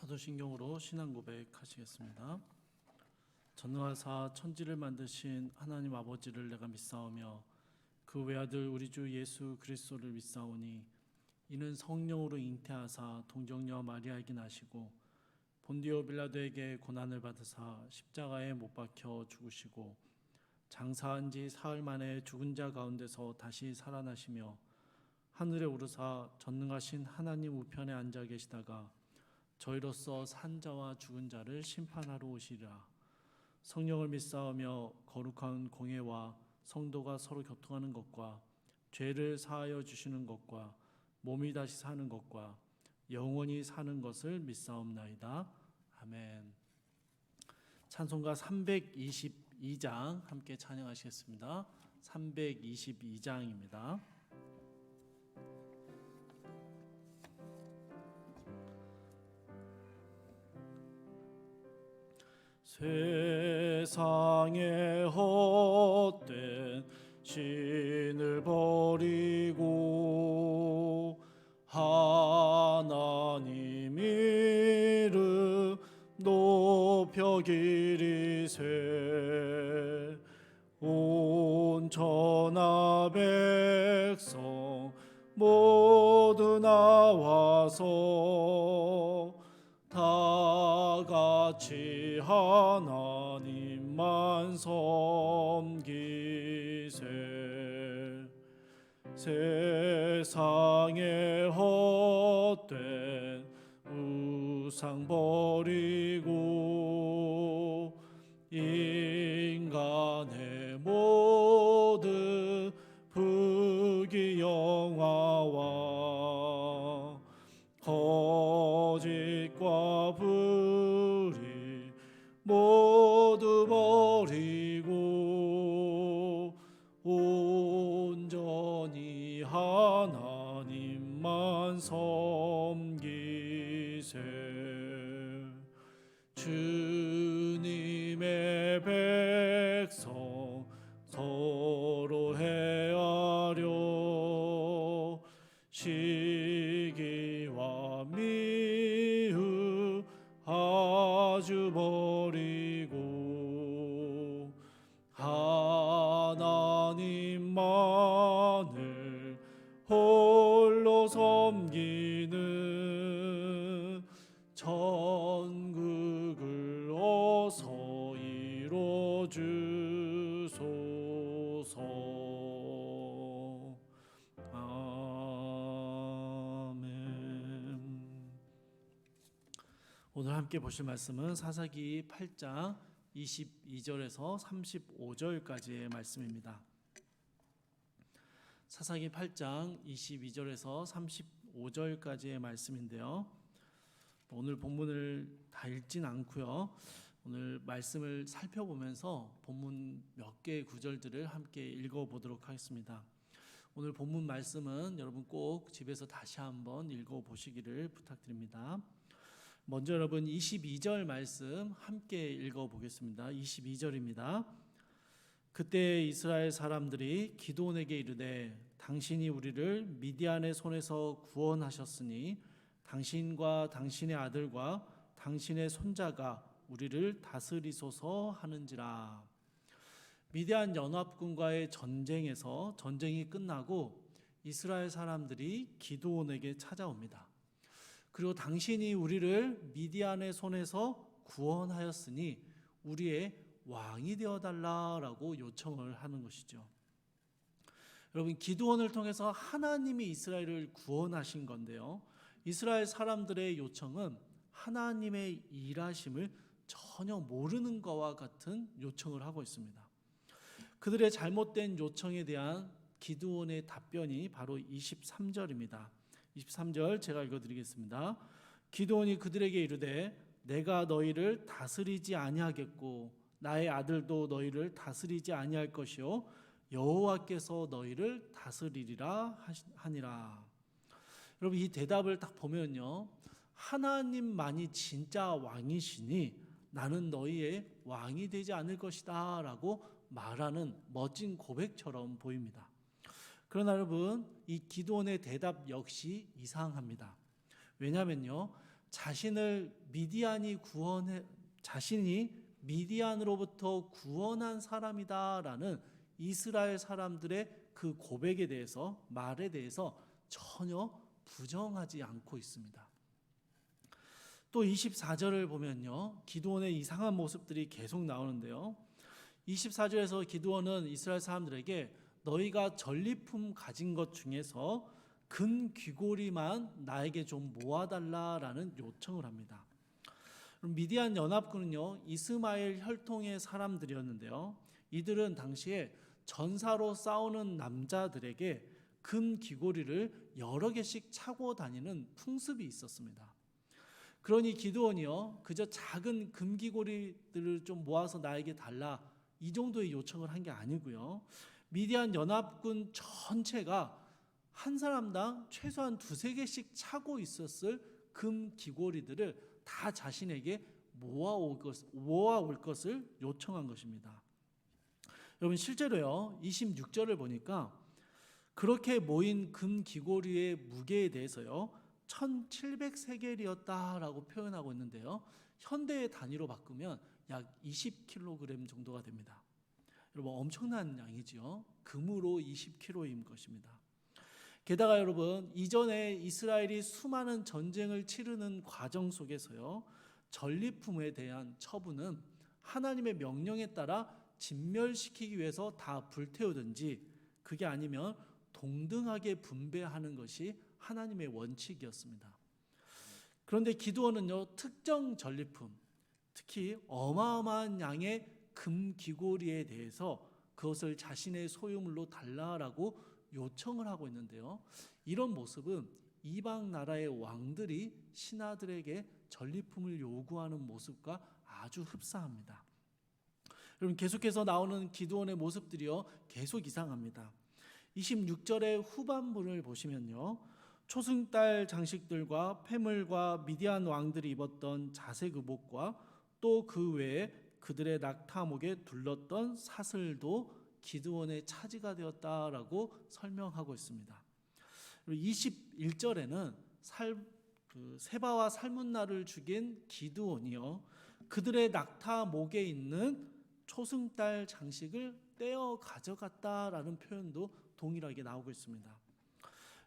사도신경으로 신앙 고백하시겠습니다. 전능하사 천지를 만드신 하나님 아버지를 내가 믿사오며 그 외아들 우리 주 예수 그리스도를 믿사오니 이는 성령으로 잉태하사 동정녀 마리아에게 나시고 본디오 빌라도에게 고난을 받으사 십자가에 못 박혀 죽으시고 장사한 지 사흘 만에 죽은 자 가운데서 다시 살아나시며 하늘에 오르사 전능하신 하나님 우편에 앉아 계시다가 저희로서 산 자와 죽은 자를 심판하러 오시리라. 성령을 믿사오며 거룩한 공예와 성도가 서로 교통하는 것과 죄를 사하여 주시는 것과 몸이 다시 사는 것과 영원히 사는 것을 믿사옵나이다. 아멘. 찬송가 322장 함께 찬양하시겠습니다. 322장입니다. 세상의 헛된 신을 버리고 하나님 이름 높여 기리세 온 천하 백성 모두 나와서 다 같이 하나님만 섬기세 세상의 헛된 우상 버리고 인간의 모든 부귀영화와 거짓과 불의 모두 버리고 온전히 하나님만 섬기세 주님의 백성 서로 헤아려 시기와 미움 아주 버리고 하나님만을 홀로 섬기는 천국을 어서 이뤄주소서. 오늘 함께 보실 말씀은 사사기 8장 22절에서 35절까지의 말씀입니다. 사사기 8장 22절에서 35절까지의 말씀인데요. 오늘 본문을 다 읽진 않고요. 오늘 말씀을 살펴보면서 본문 몇 개의 구절들을 함께 읽어보도록 하겠습니다. 오늘 본문 말씀은 여러분 꼭 집에서 다시 한번 읽어보시기를 부탁드립니다. 먼저 여러분 22절 말씀 함께 읽어보겠습니다. 22절입니다. 그때 이스라엘 사람들이 기드온에게 이르되 당신이 우리를 미디안의 손에서 구원하셨으니 당신과 당신의 아들과 당신의 손자가 우리를 다스리소서 하는지라. 미디안 연합군과의 전쟁에서 전쟁이 끝나고 이스라엘 사람들이 기드온에게 찾아옵니다. 그리고 당신이 우리를 미디안의 손에서 구원하였으니 우리의 왕이 되어달라라고 요청을 하는 것이죠. 여러분 기드온을 통해서 하나님이 이스라엘을 구원하신 건데요. 이스라엘 사람들의 요청은 하나님의 일하심을 전혀 모르는 것과 같은 요청을 하고 있습니다. 그들의 잘못된 요청에 대한 기드온의 답변이 바로 23절입니다. 23절 제가 읽어드리겠습니다. 기드온이 그들에게 이르되 내가 너희를 다스리지 아니하겠고 나의 아들도 너희를 다스리지 아니할 것이요 여호와께서 너희를 다스리리라 하니라. 여러분 이 대답을 딱 보면요, 하나님만이 진짜 왕이시니 나는 너희의 왕이 되지 않을 것이다 라고 말하는 멋진 고백처럼 보입니다. 그러나 여러분 이 기드온의 대답 역시 이상합니다. 왜냐하면요, 자신이 미디안으로부터 구원한 사람이다라는 이스라엘 사람들의 그 고백에 대해서, 말에 대해서 전혀 부정하지 않고 있습니다. 또 24절을 보면요, 기드온의 이상한 모습들이 계속 나오는데요. 24절에서 기드온은 이스라엘 사람들에게 너희가 전리품 가진 것 중에서 금 귀고리만 나에게 좀 모아달라라는 요청을 합니다. 미디안 연합군은요, 이스마엘 혈통의 사람들이었는데요. 이들은 당시에 전사로 싸우는 남자들에게 금 귀고리를 여러 개씩 차고 다니는 풍습이 있었습니다. 그러니 기드온이요, 그저 작은 금 귀고리들을 좀 모아서 나에게 달라, 이 정도의 요청을 한 게 아니고요. 미디안 연합군 전체가 한 사람당 최소한 2-3개씩 차고 있었을 금 귀고리들을 다 자신에게 모아올 것을 요청한 것입니다. 여러분, 실제로요, 26절을 보니까 그렇게 모인 금 귀고리의 무게에 대해서요, 1700세겔이었다라고 표현하고 있는데요, 현대의 단위로 바꾸면 약 20kg 정도가 됩니다. 여러분, 엄청난 양이죠. 금으로 20kg인 것입니다. 게다가 여러분, 이전에 이스라엘이 수많은 전쟁을 치르는 과정 속에서요, 전리품에 대한 처분은 하나님의 명령에 따라 진멸시키기 위해서 다 불태우든지, 그게 아니면 동등하게 분배하는 것이 하나님의 원칙이었습니다. 그런데 기드온은요, 특정 전리품, 특히 어마어마한 양의 금 귀고리에 대해서 그것을 자신의 소유물로 달라라고 요청을 하고 있는데요, 이런 모습은 이방 나라의 왕들이 신하들에게 전리품을 요구하는 모습과 아주 흡사합니다. 여러분, 계속해서 나오는 기드온의 모습들이요, 계속 이상합니다. 26절의 후반부를 보시면요, 초승달 장식들과 패물과 미디안 왕들이 입었던 자색 의복과 또 그 외에 그들의 낙타목에 둘렀던 사슬도 기드온의 차지가 되었다라고 설명하고 있습니다. 21절에는 세바와 살문나를 죽인 기드온이요, 그들의 낙타목에 있는 초승달 장식을 떼어 가져갔다라는 표현도 동일하게 나오고 있습니다.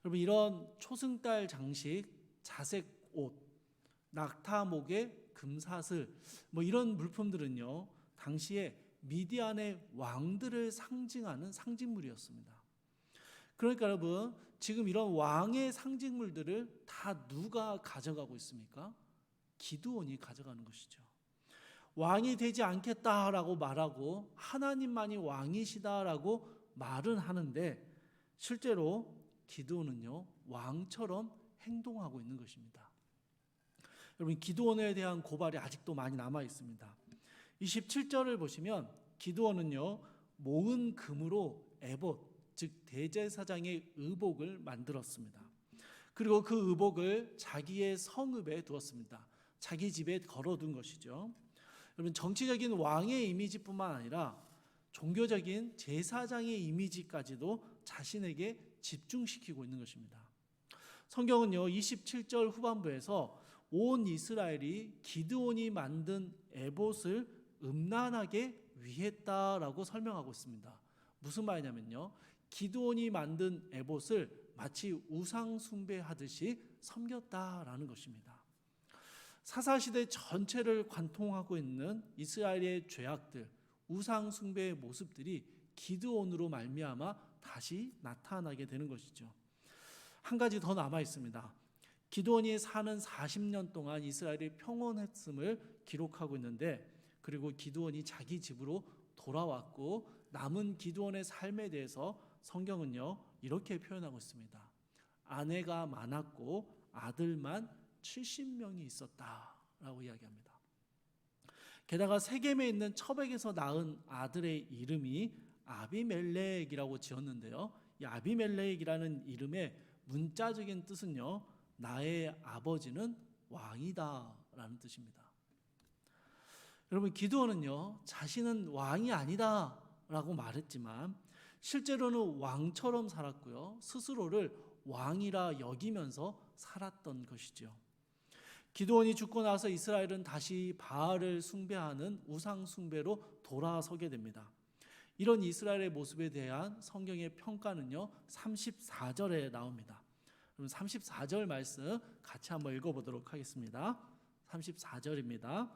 여러분, 이런 초승달 장식, 자색 옷, 낙타목의 금사슬, 이런 물품들은요, 당시에 미디안의 왕들을 상징하는 상징물이었습니다. 그러니까 여러분, 지금 이런 왕의 상징물들을 다 누가 가져가고 있습니까? 기드온이 가져가는 것이죠. 왕이 되지 않겠다라고 말하고 하나님만이 왕이시다라고 말은 하는데, 실제로 기드온은요, 왕처럼 행동하고 있는 것입니다. 여러분, 기드온에 대한 고발이 아직도 많이 남아 있습니다. 27절을 보시면 기드온은요, 모은 금으로 에봇, 즉 대제사장의 의복을 만들었습니다. 그리고 그 의복을 자기의 성읍에 두었습니다. 자기 집에 걸어둔 것이죠. 여러분, 정치적인 왕의 이미지뿐만 아니라 종교적인 제사장의 이미지까지도 자신에게 집중시키고 있는 것입니다. 성경은요, 27절 후반부에서 온 이스라엘이 기드온이 만든 에봇을 음란하게 위했다라고 설명하고 있습니다. 무슨 말이냐면요, 기드온이 만든 에봇을 마치 우상 숭배하듯이 섬겼다라는 것입니다. 사사시대 전체를 관통하고 있는 이스라엘의 죄악들, 우상 숭배의 모습들이 기드온으로 말미암아 다시 나타나게 되는 것이죠. 한 가지 더 남아 있습니다. 기드온이 사는 40년 동안 이스라엘이 평온했음을 기록하고 있는데, 그리고 기드온이 자기 집으로 돌아왔고 남은 기드온의 삶에 대해서 성경은요, 이렇게 표현하고 있습니다. 아내가 많았고 아들만 70명이 있었다라고 이야기합니다. 게다가 세겜에 있는 처백에서 낳은 아들의 이름이 아비멜렉이라고 지었는데요, 이 아비멜렉이라는 이름의 문자적인 뜻은요, 나의 아버지는 왕이다 라는 뜻입니다. 여러분, 기드온은요, 자신은 왕이 아니다 라고 말했지만 실제로는 왕처럼 살았고요, 스스로를 왕이라 여기면서 살았던 것이죠. 기드온이 죽고 나서 이스라엘은 다시 바알을 숭배하는 우상 숭배로 돌아서게 됩니다. 이런 이스라엘의 모습에 대한 성경의 평가는요 34절에 나옵니다. 그럼 34절 말씀 같이 한번 읽어보도록 하겠습니다. 34절입니다.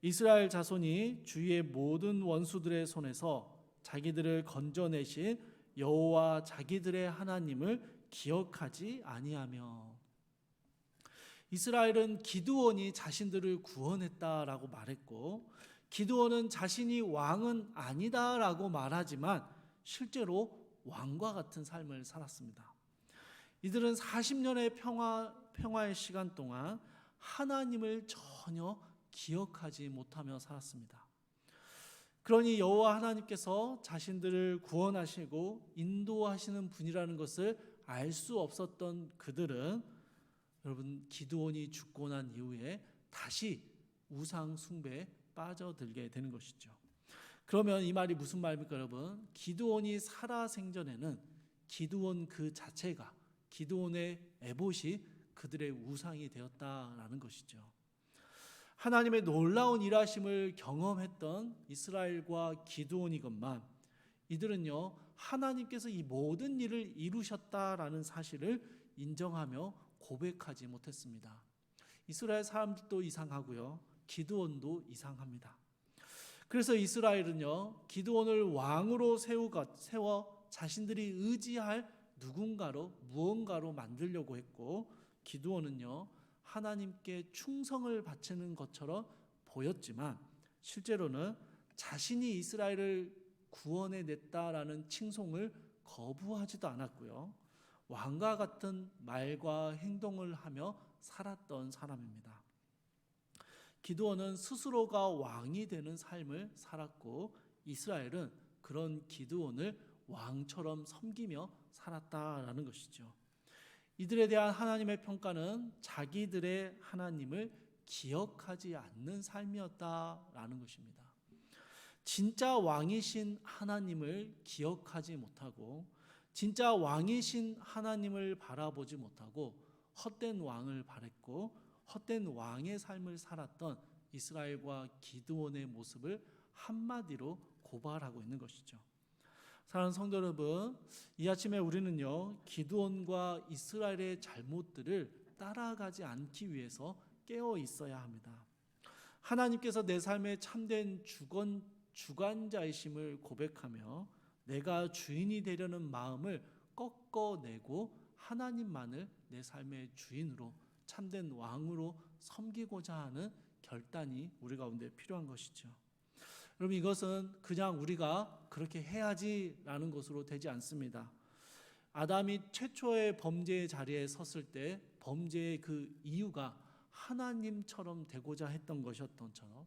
이스라엘 자손이 주의 모든 원수들의 손에서 자기들을 건져내신 여호와 자기들의 하나님을 기억하지 아니하며. 이스라엘은 기드온이 자신들을 구원했다라고 말했고, 기드온은 자신이 왕은 아니다라고 말하지만 실제로 왕과 같은 삶을 살았습니다. 이들은 40년의 평화의 시간 동안 하나님을 전혀 기억하지 못하며 살았습니다. 그러니 여호와 하나님께서 자신들을 구원하시고 인도하시는 분이라는 것을 알 수 없었던 그들은 여러분 기드온이 죽고 난 이후에 다시 우상 숭배에 빠져들게 되는 것이죠. 그러면 이 말이 무슨 말입니까, 여러분? 기드온이 살아 생전에는 기드온 그 자체가, 기드온의 에봇이 그들의 우상이 되었다라는 것이죠. 하나님의 놀라운 일하심을 경험했던 이스라엘과 기드온이건만 이들은요 하나님께서 이 모든 일을 이루셨다라는 사실을 인정하며 고백하지 못했습니다. 이스라엘 사람들도 이상하고요, 기드온도 이상합니다. 그래서 이스라엘은요 기드온을 왕으로 세워 자신들이 의지할 누군가로 무언가로 만들려고 했고, 기드온은요 하나님께 충성을 바치는 것처럼 보였지만 실제로는 자신이 이스라엘을 구원해냈다라는 칭송을 거부하지도 않았고요, 왕과 같은 말과 행동을 하며 살았던 사람입니다. 기드온은 스스로가 왕이 되는 삶을 살았고, 이스라엘은 그런 기드온을 왕처럼 섬기며 살았다라는 것이죠. 이들에 대한 하나님의 평가는 자기들의 하나님을 기억하지 않는 삶이었다라는 것입니다. 진짜 왕이신 하나님을 기억하지 못하고, 진짜 왕이신 하나님을 바라보지 못하고 헛된 왕을 바랬고 헛된 왕의 삶을 살았던 이스라엘과 기드온의 모습을 한마디로 고발하고 있는 것이죠. 사랑하는 성도 여러분, 이 아침에 우리는요 기드온과 이스라엘의 잘못들을 따라가지 않기 위해서 깨어 있어야 합니다. 하나님께서 내 삶의 참된 주관자이심을 고백하며 내가 주인이 되려는 마음을 꺾어내고 하나님만을 내 삶의 주인으로, 참된 왕으로 섬기고자 하는 결단이 우리 가운데 필요한 것이죠. 여러분, 이것은 그냥 우리가 그렇게 해야지라는 것으로 되지 않습니다. 아담이 최초의 범죄의 자리에 섰을 때 범죄의 그 이유가 하나님처럼 되고자 했던 것이었던 것처럼,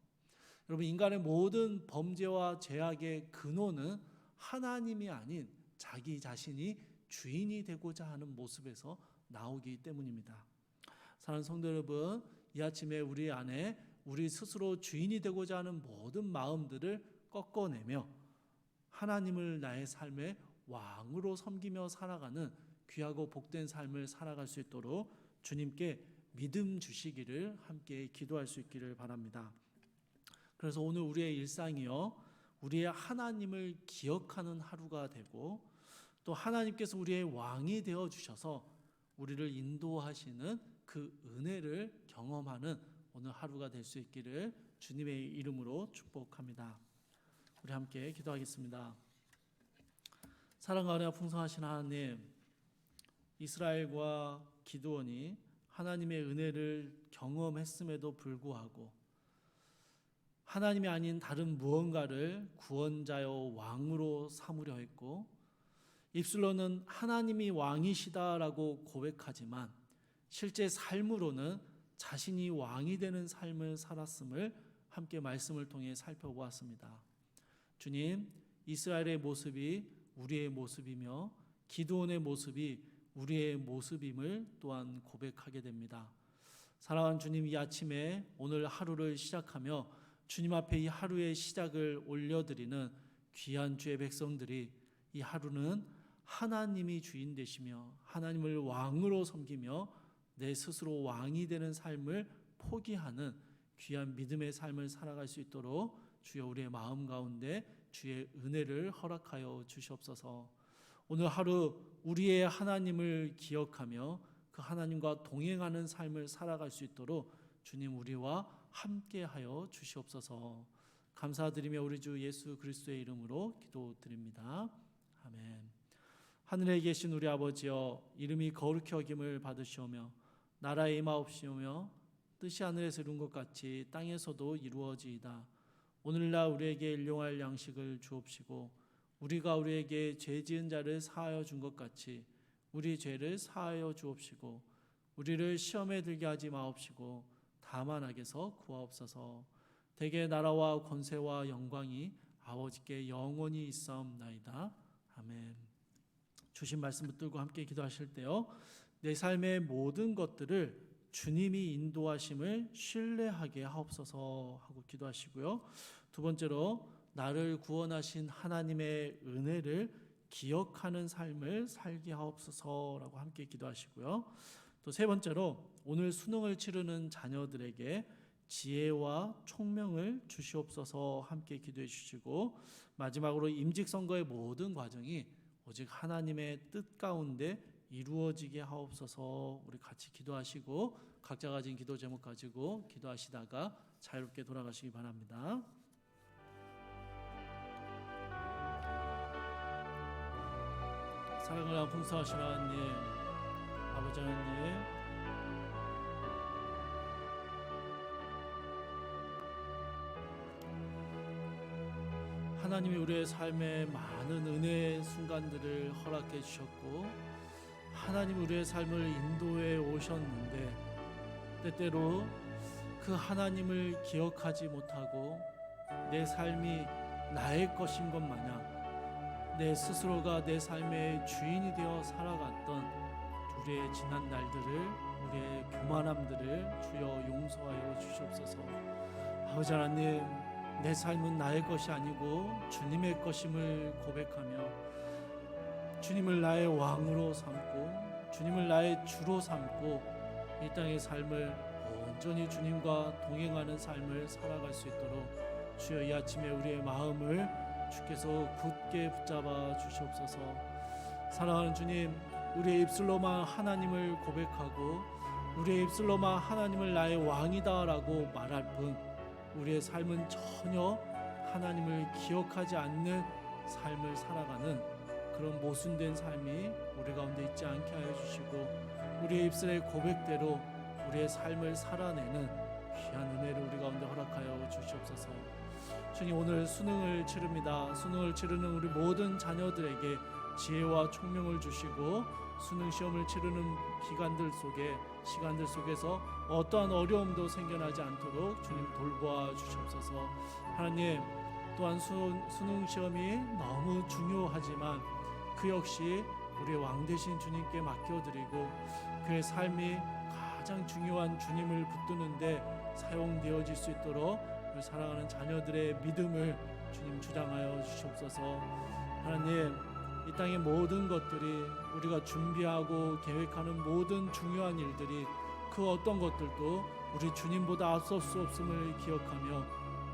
여러분 인간의 모든 범죄와 죄악의 근원은 하나님이 아닌 자기 자신이 주인이 되고자 하는 모습에서 나오기 때문입니다. 사랑하는 성도 여러분, 이 아침에 우리 안에 우리 스스로 주인이 되고자 하는 모든 마음들을 꺾어내며 하나님을 나의 삶의 왕으로 섬기며 살아가는 귀하고 복된 삶을 살아갈 수 있도록 주님께 믿음 주시기를 함께 기도할 수 있기를 바랍니다. 그래서 오늘 우리의 일상이요 우리의 하나님을 기억하는 하루가 되고, 또 하나님께서 우리의 왕이 되어 주셔서 우리를 인도하시는 그 은혜를 경험하는 오늘 하루가 될 수 있기를 주님의 이름으로 축복합니다. 우리 함께 기도하겠습니다. 사랑과 은혜가 풍성하신 하나님, 이스라엘과 기드온이 하나님의 은혜를 경험했음에도 불구하고 하나님이 아닌 다른 무언가를 구원자여 왕으로 삼으려 했고, 입술로는 하나님이 왕이시다라고 고백하지만 실제 삶으로는 자신이 왕이 되는 삶을 살았음을 함께 말씀을 통해 살펴보았습니다. 주님, 이스라엘의 모습이 우리의 모습이며 기드온의 모습이 우리의 모습임을 또한 고백하게 됩니다. 사랑하는 주님, 이 아침에 오늘 하루를 시작하며 주님 앞에 이 하루의 시작을 올려드리는 귀한 주의 백성들이 이 하루는 하나님이 주인 되시며 하나님을 왕으로 섬기며 내 스스로 왕이 되는 삶을 포기하는 귀한 믿음의 삶을 살아갈 수 있도록 주여 우리의 마음 가운데 주의 은혜를 허락하여 주시옵소서. 오늘 하루 우리의 하나님을 기억하며 그 하나님과 동행하는 삶을 살아갈 수 있도록 주님 우리와 함께하여 주시옵소서. 감사드리며 우리 주 예수 그리스도의 이름으로 기도드립니다. 아멘. 하늘에 계신 우리 아버지여, 이름이 거룩히 여김을 받으시오며 나라에 임하옵시오며 뜻이 하늘에서 이룬 것 같이 땅에서도 이루어지이다. 오늘날 우리에게 일용할 양식을 주옵시고 우리가 우리에게 죄 지은 자를 사하여 준 것 같이 우리 죄를 사하여 주옵시고 우리를 시험에 들게 하지 마옵시고 다만 악에서 구하옵소서. 대개 나라와 권세와 영광이 아버지께 영원히 있사옵나이다. 아멘. 주신 말씀 붙들고 함께 기도하실 때요, 내 삶의 모든 것들을 주님이 인도하심을 신뢰하게 하옵소서 하고 기도하시고요. 두 번째로 나를 구원하신 하나님의 은혜를 기억하는 삶을 살게 하옵소서라고 함께 기도하시고요. 또 세 번째로 오늘 수능을 치르는 자녀들에게 지혜와 총명을 주시옵소서 함께 기도해 주시고, 마지막으로 임직선거의 모든 과정이 오직 하나님의 뜻 가운데 이루어지게 하옵소서. 우리 같이 기도하시고 각자 가진 기도 제목 가지고 기도하시다가 자유롭게 돌아가시기 바랍니다. 사랑을 풍성하신 하나님, 아버지 하나님, 하나님이 우리의 삶에 많은 은혜의 순간들을 허락해 주셨고 하나님 우리의 삶을 인도해 오셨는데 때때로 그 하나님을 기억하지 못하고 내 삶이 나의 것인 것 마냥 내 스스로가 내 삶의 주인이 되어 살아갔던 우리의 지난 날들을, 우리의 교만함들을 주여 용서하여 주시옵소서. 아버지 하나님, 내 삶은 나의 것이 아니고 주님의 것임을 고백하며 주님을 나의 왕으로 삼고 주님을 나의 주로 삼고 이 땅의 삶을 온전히 주님과 동행하는 삶을 살아갈 수 있도록 주여 이 아침에 우리의 마음을 주께서 굳게 붙잡아 주시옵소서. 사랑하는 주님, 우리의 입술로만 하나님을 고백하고 우리의 입술로만 하나님을 나의 왕이다라고 말할 뿐 우리의 삶은 전혀 하나님을 기억하지 않는 삶을 살아가는 그런 모순된 삶이 우리 가운데 있지 않게 하여 주시고 우리의 입술의 고백대로 우리의 삶을 살아내는 귀한 은혜를 우리 가운데 허락하여 주시옵소서. 주님, 오늘 수능을 치릅니다. 수능을 치르는 우리 모든 자녀들에게 지혜와 총명을 주시고 수능 시험을 치르는 시간들 속에서 어떠한 어려움도 생겨나지 않도록 주님 돌보아 주시옵소서. 하나님, 또한 수능 시험이 너무 중요하지만 그 역시 우리의 왕 되신 주님께 맡겨드리고 그의 삶이 가장 중요한 주님을 붙드는데 사용되어질 수 있도록 우리 사랑하는 자녀들의 믿음을 주님 주장하여 주시옵소서. 하나님, 이 땅의 모든 것들이 우리가 준비하고 계획하는 모든 중요한 일들이 그 어떤 것들도 우리 주님보다 앞설 수 없음을 기억하며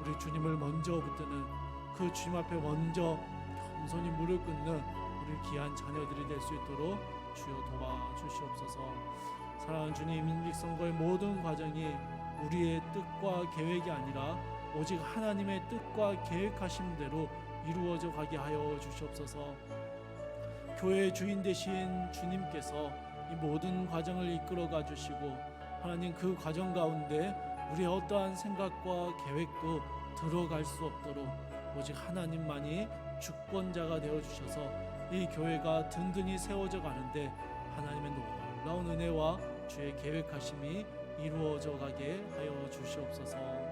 우리 주님을 먼저 붙드는 그 주님 앞에 먼저 겸손히 무릎 꿇는 우리 귀한 자녀들이 될 수 있도록 주여 도와주시옵소서. 사랑하는 주님, 임직선거의 모든 과정이 우리의 뜻과 계획이 아니라 오직 하나님의 뜻과 계획하심대로 이루어져 가게 하여 주시옵소서. 교회의 주인 되신 주님께서 이 모든 과정을 이끌어가 주시고 하나님 그 과정 가운데 우리의 어떠한 생각과 계획도 들어갈 수 없도록 오직 하나님만이 주권자가 되어 주셔서 이 교회가 든든히 세워져 가는데 하나님의 놀라운 은혜와 주의 계획하심이 이루어져 가게 하여 주시옵소서.